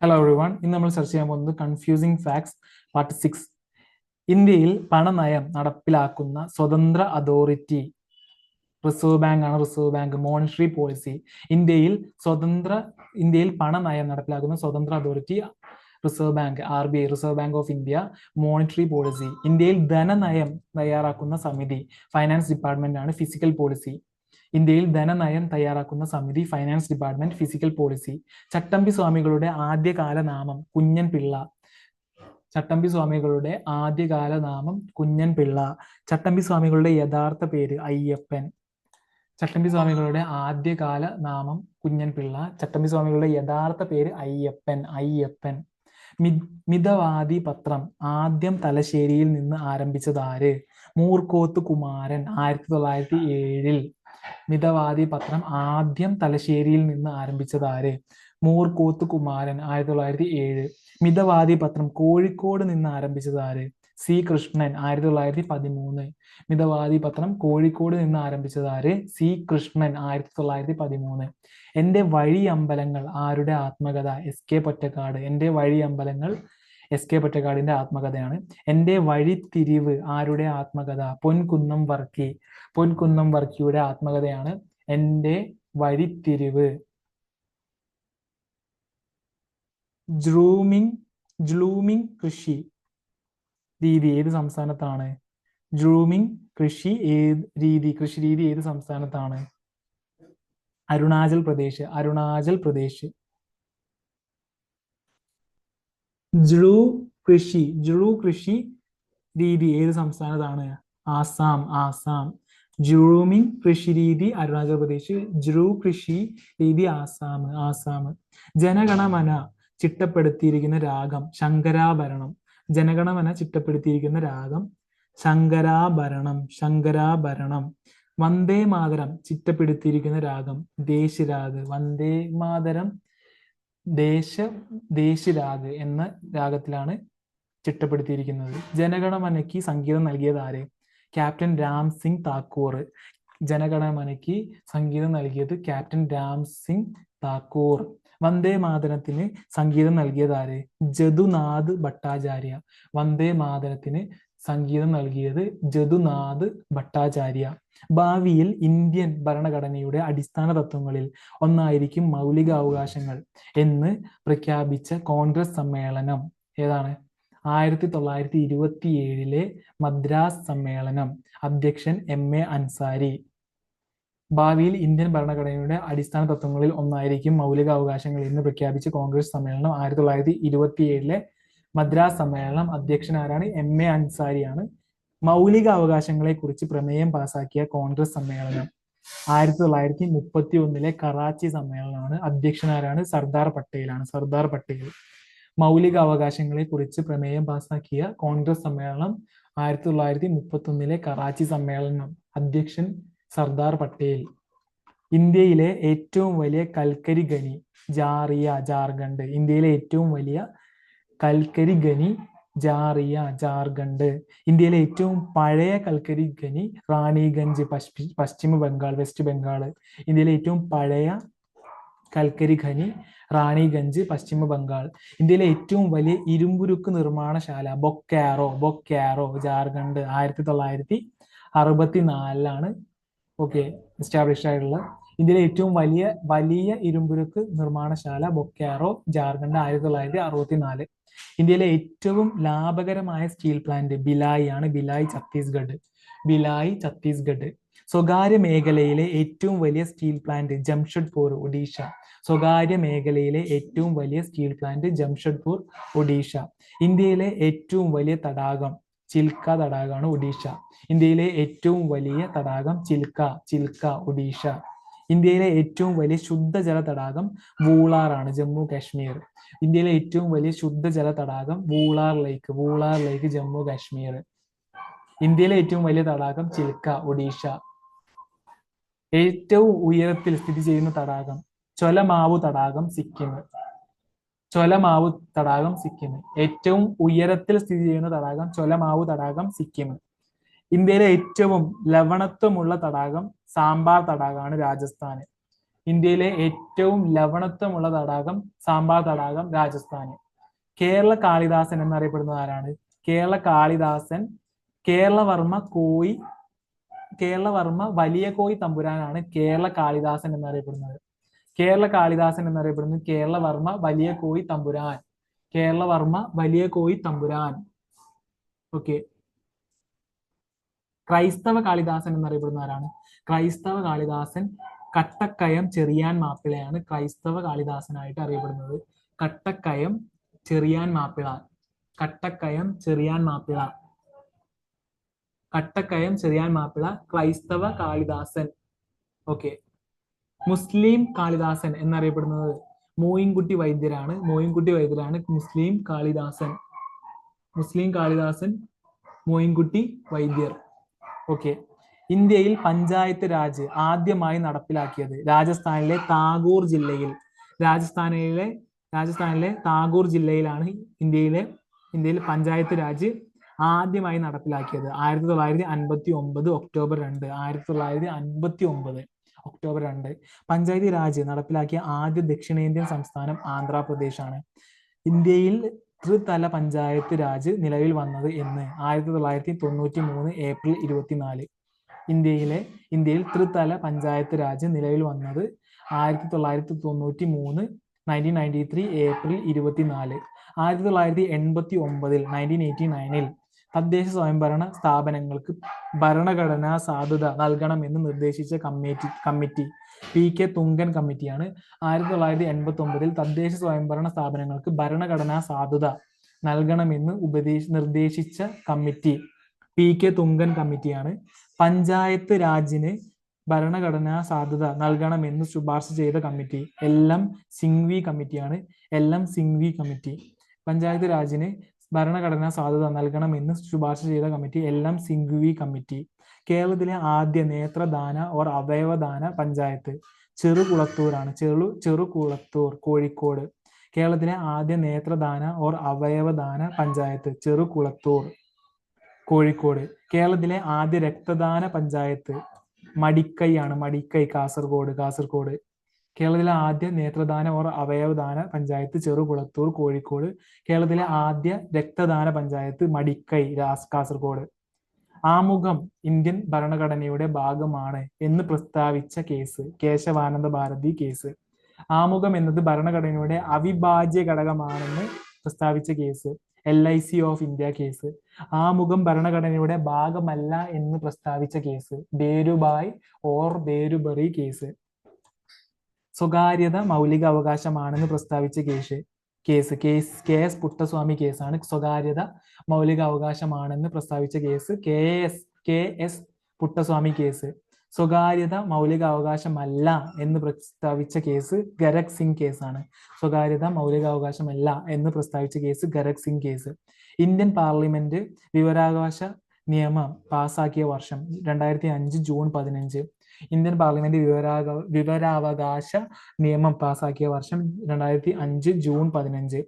Hello everyone, ഇന്ന് നമ്മൾ ചർച്ച ചെയ്യാൻ പോകുന്നത് കൺഫ്യൂസിംഗ് ഫാക്ട്സ് പാർട്ട് 6. ഇന്ത്യയിൽ പണനയം നടപ്പിലാക്കുന്ന സ്വതന്ത്ര അതോറിറ്റി റിസർവ് ബാങ്ക് ആണ്. Reserve Bank monetary policy. ഇന്ത്യയിൽ പണനയം നടപ്പിലാക്കുന്ന സ്വതന്ത്ര authority Reserve Bank, RBI, Reserve Bank of India. Monetary policy. ഇന്ത്യയിൽ ധനനയം തയ്യാറാക്കുന്ന സമിതി ഫൈനാൻസ് ഡിപ്പാർട്ട്മെന്റ് ആണ്. Physical policy. ഇന്ത്യയിൽ ധനനയം തയ്യാറാക്കുന്ന സമിതി ഫൈനാൻസ് ഡിപ്പാർട്ട്മെന്റ്. Physical policy. ചട്ടമ്പി സ്വാമികളുടെ ആദ്യകാല നാമം കുഞ്ഞൻ പിള്ള. ചട്ടമ്പി സ്വാമികളുടെ ആദ്യകാല നാമം കുഞ്ഞൻ പിള്ള. ചട്ടമ്പി സ്വാമികളുടെ യഥാർത്ഥ പേര് അയ്യപ്പൻ. ചട്ടമ്പി സ്വാമികളുടെ ആദ്യകാല നാമം കുഞ്ഞൻ പിള്ള. ചട്ടമ്പി സ്വാമികളുടെ യഥാർത്ഥ പേര് അയ്യപ്പൻ. മിതവാദി പത്രം ആദ്യം തലശ്ശേരിയിൽ നിന്ന് ആരംഭിച്ചത് ആര്? മൂർക്കോത്ത് കുമാരൻ. 1907. മിതവാദി പത്രം ആദ്യം തലശ്ശേരിയിൽ നിന്ന് ആരംഭിച്ചത് ആര്? മൂർക്കോത്ത് കുമാരൻ. 1907. മിതവാദി പത്രം കോഴിക്കോട് നിന്ന് ആരംഭിച്ചത് ആര്? C. കൃഷ്ണൻ. 1913. മിതവാദി പത്രം കോഴിക്കോട് നിന്ന് ആരംഭിച്ചത് ആര്? C. കൃഷ്ണൻ. 1913. എന്റെ വഴി അമ്പലങ്ങൾ ആരുടെ ആത്മകഥ? SK പൊറ്റക്കാട്. എന്റെ വഴി അമ്പലങ്ങൾ SK പൊറ്റക്കാടിന്റെ ആത്മകഥയാണ്. എന്റെ വഴിത്തിരിവ് ആരുടെ ആത്മകഥ? പൊൻകുന്നം വർക്കി. പൊൻകുന്നം വർക്കിയുടെ ആത്മകഥയാണ് എന്റെ വഴിത്തിരിവ്. ജൂമിംഗ് കൃഷി രീതി ഏത് സംസ്ഥാനത്താണ്? ജൂമിംഗ് കൃഷി രീതി ഏത് സംസ്ഥാനത്താണ്? അരുണാചൽ പ്രദേശ്. ജൂ കൃഷി രീതി ഏത് സംസ്ഥാനത്താണ്? ആസാം. ജൂമിംഗ് കൃഷി രീതി അരുണാചൽ പ്രദേശ്. ജൂ കൃഷി രീതി ആസാം. ജനഗണമന ചിട്ടപ്പെടുത്തിയിരിക്കുന്ന രാഗം ശങ്കരാഭരണം. ജനഗണമന ചിട്ടപ്പെടുത്തിയിരിക്കുന്ന രാഗം ശങ്കരാഭരണം. വന്ദേ മാതരം ചിട്ടപ്പെടുത്തിയിരിക്കുന്ന രാഗം ദേശരാഗ്. വന്ദേ മാതരം ദേശരാഗ് എന്ന രാഗത്തിലാണ് ചിട്ടപ്പെടുത്തിയിരിക്കുന്നത്. ജനഗണമനയ്ക്ക് സംഗീതം നൽകിയത് ആര്? ക്യാപ്റ്റൻ രാം സിംഗ് താക്കൂർ. ജനഗണമനയ്ക്ക് സംഗീതം നൽകിയത് ക്യാപ്റ്റൻ രാം സിംഗ് താക്കൂർ. വന്ദേ മാതരത്തിന് സംഗീതം നൽകിയത് ആര്? ജദുനാഥ് ഭട്ടാചാര്യ. വന്ദേ മാതരത്തിന് സംഗീതം നൽകിയത് ജദുനാഥ് ഭട്ടാചാര്യ. ഭാവിയിൽ ഇന്ത്യൻ ഭരണഘടനയുടെ അടിസ്ഥാന തത്വങ്ങളിൽ ഒന്നായിരിക്കും മൗലികാവകാശങ്ങൾ എന്ന് പ്രഖ്യാപിച്ച കോൺഗ്രസ് സമ്മേളനം ഏതാണ്? 1927 മദ്രാസ് സമ്മേളനം. അധ്യക്ഷൻ MA അൻസാരി. ഭാവിയിൽ ഇന്ത്യൻ ഭരണഘടനയുടെ അടിസ്ഥാന തത്വങ്ങളിൽ ഒന്നായിരിക്കും മൗലികാവകാശങ്ങൾ എന്ന് പ്രഖ്യാപിച്ച കോൺഗ്രസ് സമ്മേളനം 1927 മദ്രാസ് സമ്മേളനം. അധ്യക്ഷൻ ആരാണ്? MA അൻസാരിയാണ്. മൗലിക അവകാശങ്ങളെ കുറിച്ച് പ്രമേയം പാസാക്കിയ കോൺഗ്രസ് സമ്മേളനം 1931 കറാച്ചി സമ്മേളനമാണ്. അധ്യക്ഷൻ ആരാണ്? സർദാർ പട്ടേൽ. മൗലിക അവകാശങ്ങളെ കുറിച്ച് പ്രമേയം പാസാക്കിയ കോൺഗ്രസ് സമ്മേളനം 1931 കറാച്ചി സമ്മേളനം. അധ്യക്ഷൻ സർദാർ പട്ടേൽ. ഇന്ത്യയിലെ ഏറ്റവും വലിയ കൽക്കരി ഖനി ജാറിയ, ജാർഖണ്ഡ്. ഇന്ത്യയിലെ ഏറ്റവും വലിയ കൽക്കരി ഖനി ജാറിയ, ജാർഖണ്ഡ്. ഇന്ത്യയിലെ ഏറ്റവും പഴയ കൽക്കരി ഖനി റാണിഗഞ്ച്, പശ്ചിമ ബംഗാൾ, വെസ്റ്റ് ബംഗാൾ. ഇന്ത്യയിലെ ഏറ്റവും പഴയ കൽക്കരി ഖനി റാണിഗഞ്ച്, പശ്ചിമ ബംഗാൾ. ഇന്ത്യയിലെ ഏറ്റവും വലിയ ഇരുമ്പുരുക്ക് നിർമ്മാണശാല ബൊക്കാറോ, ജാർഖണ്ഡ്. 1964 എസ്റ്റാബ്ലിഷ് ആയിട്ടുള്ള ഇന്ത്യയിലെ ഏറ്റവും വലിയ ഇരുമ്പുരുക്ക് നിർമ്മാണശാല ബൊക്കാറോ, ജാർഖണ്ഡ്. 1964. ഇന്ത്യയിലെ ഏറ്റവും ലാഭകരമായ സ്റ്റീൽ പ്ലാന്റ് ഭിലായി ആണ്. ഭിലായി, ഛത്തീസ്ഗഡ്. സ്വകാര്യ മേഖലയിലെ ഏറ്റവും വലിയ സ്റ്റീൽ പ്ലാന്റ് ജംഷഡ്പൂർ, ഒഡീഷ. സ്വകാര്യ മേഖലയിലെ ഏറ്റവും വലിയ സ്റ്റീൽ പ്ലാന്റ് ജംഷഡ്പൂർ, ഒഡീഷ. ഇന്ത്യയിലെ ഏറ്റവും വലിയ തടാകം ചിൽക്ക തടാകമാണ്, ഒഡീഷ. ഇന്ത്യയിലെ ഏറ്റവും വലിയ തടാകം ചിൽക്ക, ഒഡീഷ. ഇന്ത്യയിലെ ഏറ്റവും വലിയ ശുദ്ധജല തടാകം വൂളാർ ആണ്, ജമ്മു കാശ്മീർ. ഇന്ത്യയിലെ ഏറ്റവും വലിയ ശുദ്ധജല തടാകം വൂളാർ ലേക്ക്, ജമ്മു കാശ്മീർ. ഇന്ത്യയിലെ ഏറ്റവും വലിയ തടാകം ചിൽക്ക, ഒഡീഷ. ഏറ്റവും ഉയരത്തിൽ സ്ഥിതി ചെയ്യുന്ന തടാകം ചൊലമാവു തടാകം, സിക്കിം. ഏറ്റവും ഉയരത്തിൽ സ്ഥിതി ചെയ്യുന്ന തടാകം ചൊലമാവു തടാകം, സിക്കിം. ഇന്ത്യയിലെ ഏറ്റവും ലവണത്വമുള്ള തടാകം സാമ്പാർ തടാകമാണ്, രാജസ്ഥാന്. ഇന്ത്യയിലെ ഏറ്റവും ലവണത്വമുള്ള തടാകം സാമ്പാർ തടാകം, രാജസ്ഥാന്. കേരള കാളിദാസൻ എന്നറിയപ്പെടുന്നത് ആരാണ്? കേരള കാളിദാസൻ കേരളവർമ്മ വലിയ കോയി തമ്പുരാനാണ് കേരള കാളിദാസൻ എന്നറിയപ്പെടുന്നത്. കേരള കാളിദാസൻ എന്നറിയപ്പെടുന്നത് കേരളവർമ്മ വലിയ കോയി തമ്പുരാൻ. കേരളവർമ്മ വലിയ കോയി തമ്പുരാൻ. ഓക്കെ. ക്രൈസ്തവ കാളിദാസൻ എന്നറിയപ്പെടുന്ന ആരാണ്? ക്രൈസ്തവ കാളിദാസൻ കട്ടക്കയം ചെറിയാൻ മാപ്പിളയാണ് ക്രൈസ്തവ കാളിദാസനായിട്ട് അറിയപ്പെടുന്നത്. കട്ടക്കയം ചെറിയാൻ മാപ്പിള. കട്ടക്കയം ചെറിയാൻ മാപ്പിള. കട്ടക്കയം ചെറിയാൻ മാപ്പിള ക്രൈസ്തവ കാളിദാസൻ. ഓക്കെ. മുസ്ലിം കാളിദാസൻ എന്നറിയപ്പെടുന്നത് മോയിൻകുട്ടി വൈദ്യരാണ്. മോയിൻകുട്ടി വൈദ്യരാണ് മുസ്ലിം കാളിദാസൻ. മുസ്ലിം കാളിദാസൻ മോയിൻകുട്ടി വൈദ്യർ. ഓക്കെ. ഇന്ത്യയിൽ പഞ്ചായത്ത് രാജ് ആദ്യമായി നടപ്പിലാക്കിയത് രാജസ്ഥാനിലെ താഗൂർ ജില്ലയിൽ. രാജസ്ഥാനിലെ താഗൂർ ജില്ലയിലാണ് ഇന്ത്യയിൽ പഞ്ചായത്ത് രാജ് ആദ്യമായി നടപ്പിലാക്കിയത്. 1959 ഒക്ടോബർ 2. 1959 ഒക്ടോബർ 2 പഞ്ചായത്ത് രാജ് നടപ്പിലാക്കിയ ആദ്യ ദക്ഷിണേന്ത്യൻ സംസ്ഥാനം ആന്ധ്രാപ്രദേശാണ്. ഇന്ത്യയിൽ ത്രിതല പഞ്ചായത്ത് രാജ് നിലവിൽ വന്നത് എന്ന്? 1993 ഏപ്രിൽ 24. ഇന്ത്യയിൽ ത്രിതല പഞ്ചായത്ത് രാജ് നിലവിൽ വന്നത് 1993 ഏപ്രിൽ 24. 1989 1989 തദ്ദേശ സ്വയംഭരണ സ്ഥാപനങ്ങൾക്ക് ഭരണഘടനാ സാധുത നൽകണമെന്ന് നിർദ്ദേശിച്ച കമ്മിറ്റി PK തുങ്കൻ കമ്മിറ്റിയാണ്. 1989 തദ്ദേശ സ്വയംഭരണ സ്ഥാപനങ്ങൾക്ക് ഭരണഘടനാ സാധുത നൽകണമെന്ന് നിർദ്ദേശിച്ച കമ്മിറ്റി PK തുങ്കൻ കമ്മിറ്റിയാണ്. പഞ്ചായത്ത് രാജിന് ഭരണഘടനാ സാധുത നൽകണമെന്ന് ശുപാർശ ചെയ്ത കമ്മിറ്റി LM സിംഗ്വി കമ്മിറ്റിയാണ്. LM Singhvi committee. പഞ്ചായത്ത് രാജിന് ഭരണഘടനാ സാധുത നൽകണമെന്ന് ശുപാർശ ചെയ്ത കമ്മിറ്റി LM സിംഗ്വി കമ്മിറ്റി. കേരളത്തിലെ ആദ്യ നേത്രദാന ഓർ അവയവദാന പഞ്ചായത്ത് ചെറുകുളത്തൂരാണ്. ചെറുകുളത്തൂർ, കോഴിക്കോട്. കേരളത്തിലെ ആദ്യ നേത്രദാന ഓർ അവയവദാന പഞ്ചായത്ത് ചെറുകുളത്തൂർ, കോഴിക്കോട്. കേരളത്തിലെ ആദ്യ രക്തദാന പഞ്ചായത്ത് മടിക്കൈയാണ്. മടിക്കൈ, കാസർഗോഡ്. കേരളത്തിലെ ആദ്യ നേത്രദാന ഓർ അവയവദാന പഞ്ചായത്ത് ചെറുകുളത്തൂർ, കോഴിക്കോട്. കേരളത്തിലെ ആദ്യ രക്തദാന പഞ്ചായത്ത് മടിക്കൈ, കാസർഗോഡ്. ആമുഖം ഇന്ത്യൻ ഭരണഘടനയുടെ ഭാഗമാണ് എന്ന് പ്രസ്താവിച്ച കേസ്? കേശവാനന്ദ ഭാരതി കേസ്. ആമുഖം എന്നത് ഭരണഘടനയുടെ അവിഭാജ്യ ഘടകമാണെന്ന് പ്രസ്താവിച്ച case? LIC of India case. ആമുഖം ഭരണഘടനയുടെ ഭാഗമല്ല എന്ന് പ്രസ്താവിച്ച case? Berubai or Berubari case. സ്വകാര്യത മൗലിക അവകാശമാണെന്ന് പ്രസ്താവിച്ച കേസ് KS പുട്ടസ്വാമി കേസാണ്. സ്വകാര്യത മൗലിക അവകാശമാണെന്ന് പ്രസ്താവിച്ച കേസ് KS പുട്ടസ്വാമി കേസ്. സ്വകാര്യത മൗലിക അവകാശമല്ല എന്ന് പ്രസ്താവിച്ച കേസ് ഗരക് സിംഗ് കേസാണ്. സ്വകാര്യത മൗലിക അവകാശമല്ല എന്ന് പ്രസ്താവിച്ച കേസ് ഗരക് സിംഗ് കേസ്. ഇന്ത്യൻ പാർലമെന്റ് വിവരാവകാശ നിയമം പാസാക്കിയ വർഷം? 2005 ജൂൺ 15. ഇന്ത്യൻ പാർലമെന്റ് വിവരാവകാശ നിയമം പാസാക്കിയ വർഷം? 2005 ജൂൺ 15.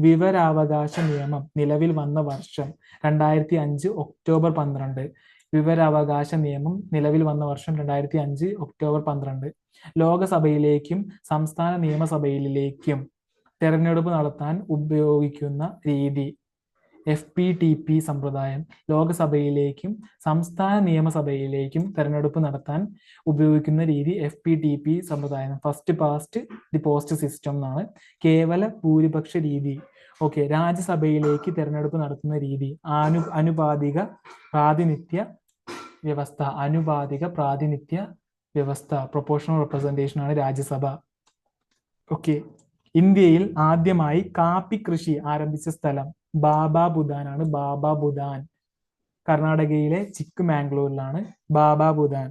വിവരാവകാശ നിയമം നിലവിൽ വന്ന വർഷം? 2005 ഒക്ടോബർ 12. വിവരാവകാശ നിയമം നിലവിൽ വന്ന വർഷം 2005 ഒക്ടോബർ 12. ലോകസഭയിലേക്കും സംസ്ഥാന നിയമസഭയിലേക്കും തെരഞ്ഞെടുപ്പ് നടത്താൻ ഉപയോഗിക്കുന്ന രീതി? FPTP സമ്പ്രദായം. ലോകസഭയിലേക്കും സംസ്ഥാന നിയമസഭയിലേക്കും തെരഞ്ഞെടുപ്പ് നടത്താൻ ഉപയോഗിക്കുന്ന രീതി FPTP സമ്പ്രദായം. First past the post system എന്നാണ്. കേവല ഭൂരിപക്ഷ രീതി. ഓക്കെ. രാജ്യസഭയിലേക്ക് തെരഞ്ഞെടുപ്പ് നടത്തുന്ന രീതി? അനുപാതിക പ്രാതിനിധ്യ വ്യവസ്ഥ. പ്രൊപ്പോർഷണൽ റെപ്രസെന്റേഷൻ ആണ് രാജ്യസഭ. ഓക്കെ. ഇന്ത്യയിൽ ആദ്യമായി കാപ്പി കൃഷി ആരംഭിച്ച സ്ഥലം? ബാബാ ബുദാൻ ആണ്. ബാബാ ബുദാൻ. കർണാടകയിലെ ചിക്ക്മാംഗ്ലൂരിലാണ് ബാബാ ബുദാൻ.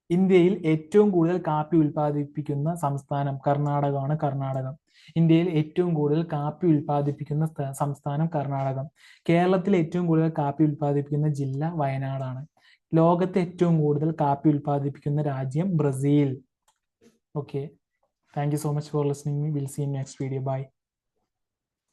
ഇന്ത്യയിൽ ഏറ്റവും കൂടുതൽ കാപ്പി ഉൽപ്പാദിപ്പിക്കുന്ന സംസ്ഥാനം? കർണാടകമാണ്. കർണാടകം. ഇന്ത്യയിൽ ഏറ്റവും കൂടുതൽ കാപ്പി ഉൽപ്പാദിപ്പിക്കുന്ന സംസ്ഥാനം? കർണാടകം. കേരളത്തിൽ ഏറ്റവും കൂടുതൽ കാപ്പി ഉൽപ്പാദിപ്പിക്കുന്ന ജില്ല? വയനാടാണ്. ലോകത്തെ ഏറ്റവും കൂടുതൽ കാപ്പി ഉൽപ്പാദിപ്പിക്കുന്ന രാജ്യം? Brazil. Okay. Thank you so much for listening. We'll see you in next video. Bye.